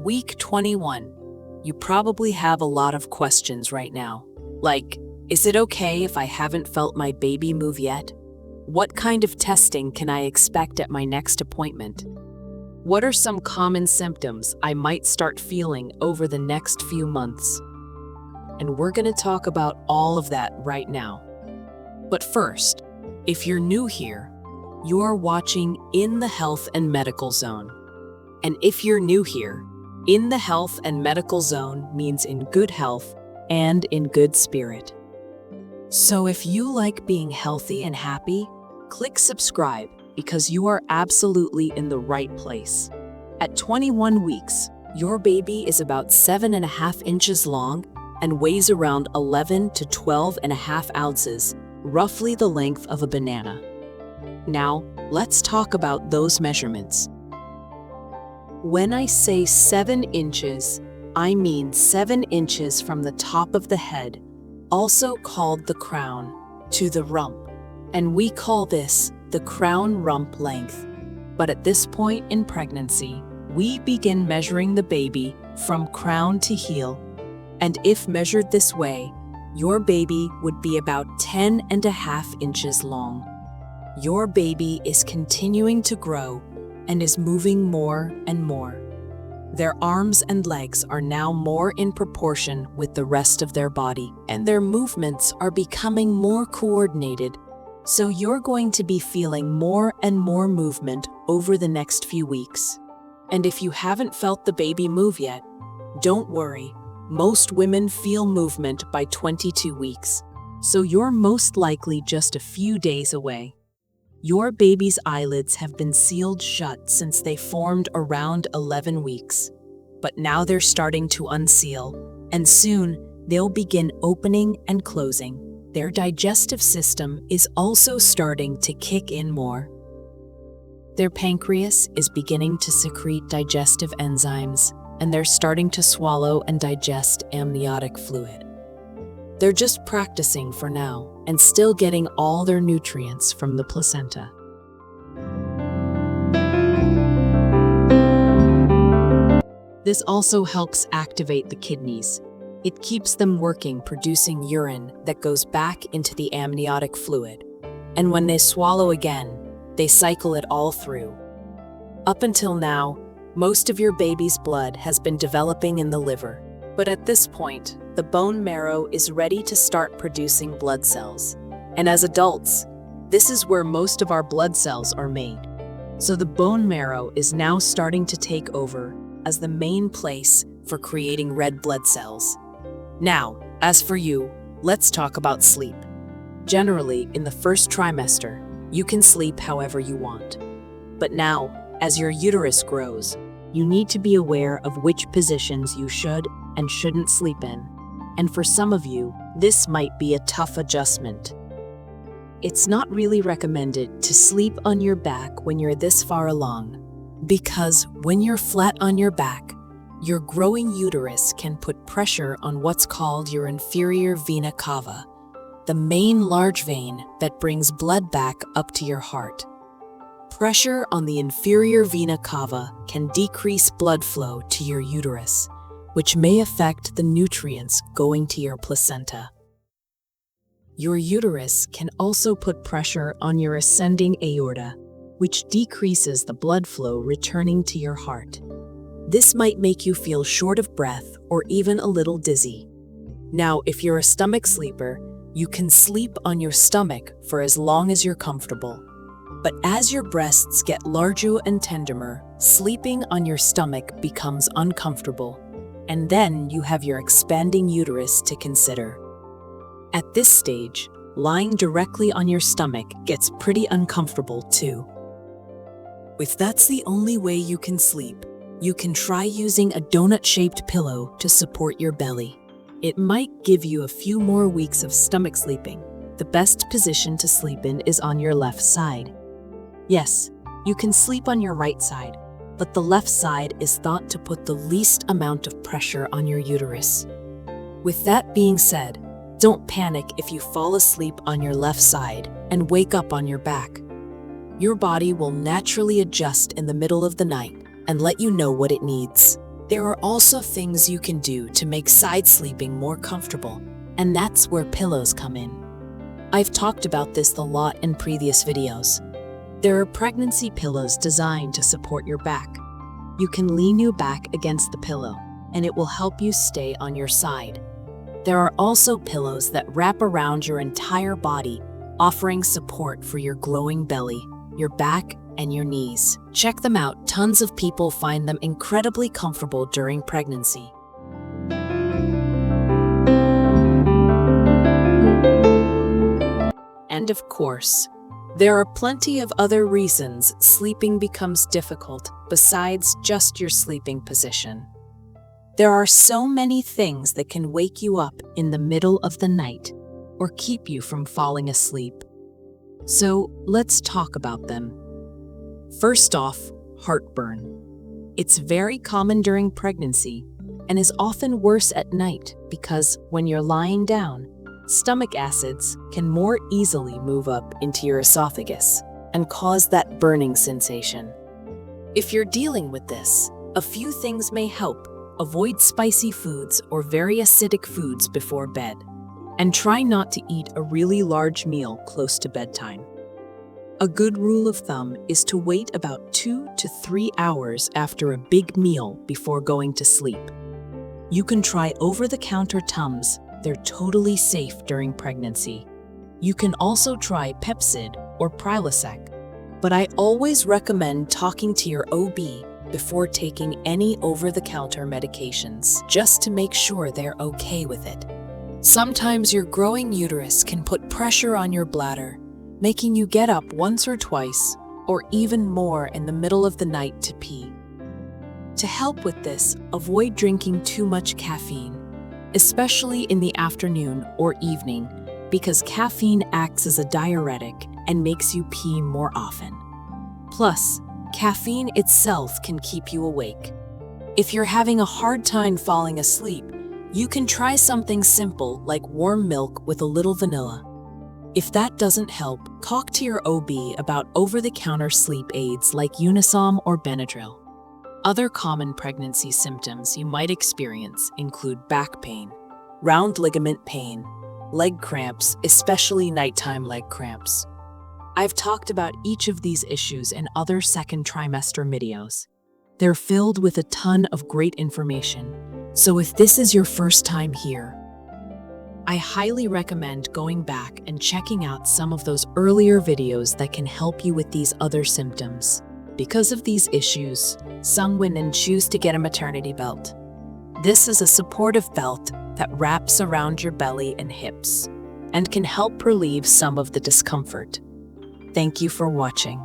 week 21, you probably have a lot of questions right now. Like, is it okay if I haven't felt my baby move yet? What kind of testing can I expect at my next appointment? What are some common symptoms I might start feeling over the next few months? And we're going to talk about all of that right now. But first, if you're new here, you're watching In the Health and Medical Zone. And if you're new here, In the Health and Medical Zone means in good health and in good spirit. So if you like being healthy and happy, click subscribe because you are absolutely in the right place. At 21 weeks, your baby is about 7.5 inches long and weighs around 11 to 12.5 ounces, roughly the length of a banana. Now, let's talk about those measurements. When I say 7 inches, I mean 7 inches from the top of the head, also called the crown, to the rump. And we call this the crown rump length. But at this point in pregnancy, we begin measuring the baby from crown to heel. And if measured this way, your baby would be about 10.5 inches long. Your baby is continuing to grow and is moving more and more. Their arms and legs are now more in proportion with the rest of their body, and their movements are becoming more coordinated. So you're going to be feeling more and more movement over the next few weeks. And if you haven't felt the baby move yet, don't worry. Most women feel movement by 22 weeks, so you're most likely just a few days away. Your baby's eyelids have been sealed shut since they formed around 11 weeks, but now they're starting to unseal, and soon they'll begin opening and closing. Their digestive system is also starting to kick in more. Their pancreas is beginning to secrete digestive enzymes, and they're starting to swallow and digest amniotic fluid. They're just practicing for now and still getting all their nutrients from the placenta. This also helps activate the kidneys. It keeps them working, producing urine that goes back into the amniotic fluid. And when they swallow again, they cycle it all through. Up until now, most of your baby's blood has been developing in the liver. But at this point, the bone marrow is ready to start producing blood cells. And as adults, this is where most of our blood cells are made. So the bone marrow is now starting to take over as the main place for creating red blood cells. Now, as for you, let's talk about sleep. Generally, in the first trimester, you can sleep however you want. But now, as your uterus grows, you need to be aware of which positions you should and shouldn't sleep in. And for some of you, this might be a tough adjustment. It's not really recommended to sleep on your back when you're this far along, because when you're flat on your back, your growing uterus can put pressure on what's called your inferior vena cava, the main large vein that brings blood back up to your heart. Pressure on the inferior vena cava can decrease blood flow to your uterus, which may affect the nutrients going to your placenta. Your uterus can also put pressure on your ascending aorta, which decreases the blood flow returning to your heart. This might make you feel short of breath or even a little dizzy. Now, if you're a stomach sleeper, you can sleep on your stomach for as long as you're comfortable. But as your breasts get larger and tenderer, sleeping on your stomach becomes uncomfortable. And then you have your expanding uterus to consider. At this stage, lying directly on your stomach gets pretty uncomfortable too. If that's the only way you can sleep, you can try using a donut-shaped pillow to support your belly. It might give you a few more weeks of stomach sleeping. The best position to sleep in is on your left side. Yes, you can sleep on your right side, but the left side is thought to put the least amount of pressure on your uterus. With that being said, don't panic if you fall asleep on your left side and wake up on your back. Your body will naturally adjust in the middle of the night and let you know what it needs. There are also things you can do to make side sleeping more comfortable, and that's where pillows come in. I've talked about this a lot in previous videos. There are pregnancy pillows designed to support your back. You can lean your back against the pillow, and it will help you stay on your side. There are also pillows that wrap around your entire body, offering support for your glowing belly, your back, and your knees. Check them out. Tons of people find them incredibly comfortable during pregnancy. And of course, there are plenty of other reasons sleeping becomes difficult besides just your sleeping position. There are so many things that can wake you up in the middle of the night or keep you from falling asleep. So let's talk about them. First off, heartburn. It's very common during pregnancy and is often worse at night because when you're lying down, stomach acids can more easily move up into your esophagus and cause that burning sensation. If you're dealing with this, a few things may help. Avoid spicy foods or very acidic foods before bed, and try not to eat a really large meal close to bedtime. A good rule of thumb is to wait about 2 to 3 hours after a big meal before going to sleep. You can try over-the-counter Tums. They're totally safe during pregnancy. You can also try Pepcid or Prilosec, but I always recommend talking to your OB before taking any over-the-counter medications, just to make sure they're okay with it. Sometimes your growing uterus can put pressure on your bladder, making you get up once or twice, or even more in the middle of the night to pee. To help with this, avoid drinking too much caffeine, especially in the afternoon or evening, because caffeine acts as a diuretic and makes you pee more often. Plus, caffeine itself can keep you awake. If you're having a hard time falling asleep, you can try something simple like warm milk with a little vanilla. If that doesn't help, talk to your OB about over-the-counter sleep aids like Unisom or Benadryl. Other common pregnancy symptoms you might experience include back pain, round ligament pain, leg cramps, especially nighttime leg cramps. I've talked about each of these issues in other second trimester videos. They're filled with a ton of great information, so if this is your first time here, I highly recommend going back and checking out some of those earlier videos that can help you with these other symptoms. Because of these issues, some women choose to get a maternity belt. This is a supportive belt that wraps around your belly and hips and can help relieve some of the discomfort. Thank you for watching.